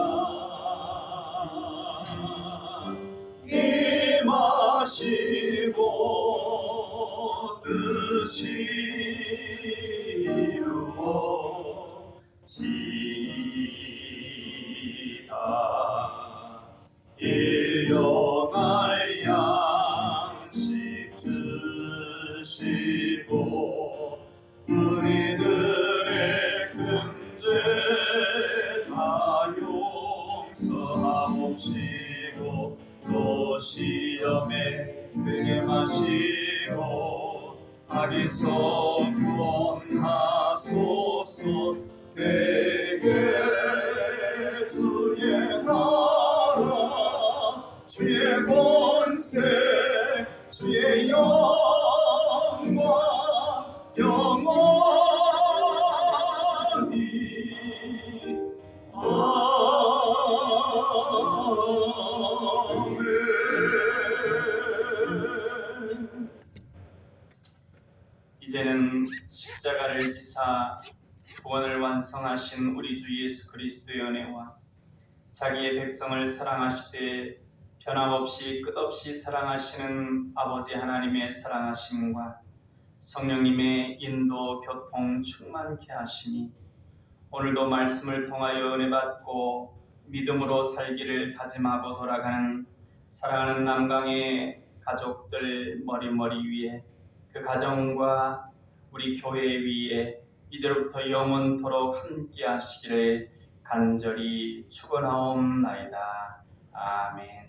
임하시고 뜻이 이루어지이다. 일용할 양식 주시고 우리들의 큰죄 다 용서하옵시고 또 시험에 들게 마시고 악에서 구원하소서. 되게 주의 나라 주의 권세 주의 영광 영원히 아멘. 이제는 십자가를 지사 구원을 완성하신 우리 주 예수 그리스도의 은혜와 자기의 백성을 사랑하시되 변함없이 끝없이 사랑하시는 아버지 하나님의 사랑하심과 성령님의 인도 교통 충만케 하시니 오늘도 말씀을 통하여 은혜 받고 믿음으로 살기를 다짐하고 돌아가는 사랑하는 남강의 가족들 머리머리 위에 그 가정과 우리 교회 위에 이제로부터 영원토록 함께 하시기를 간절히 축원하옵나이다. 아멘.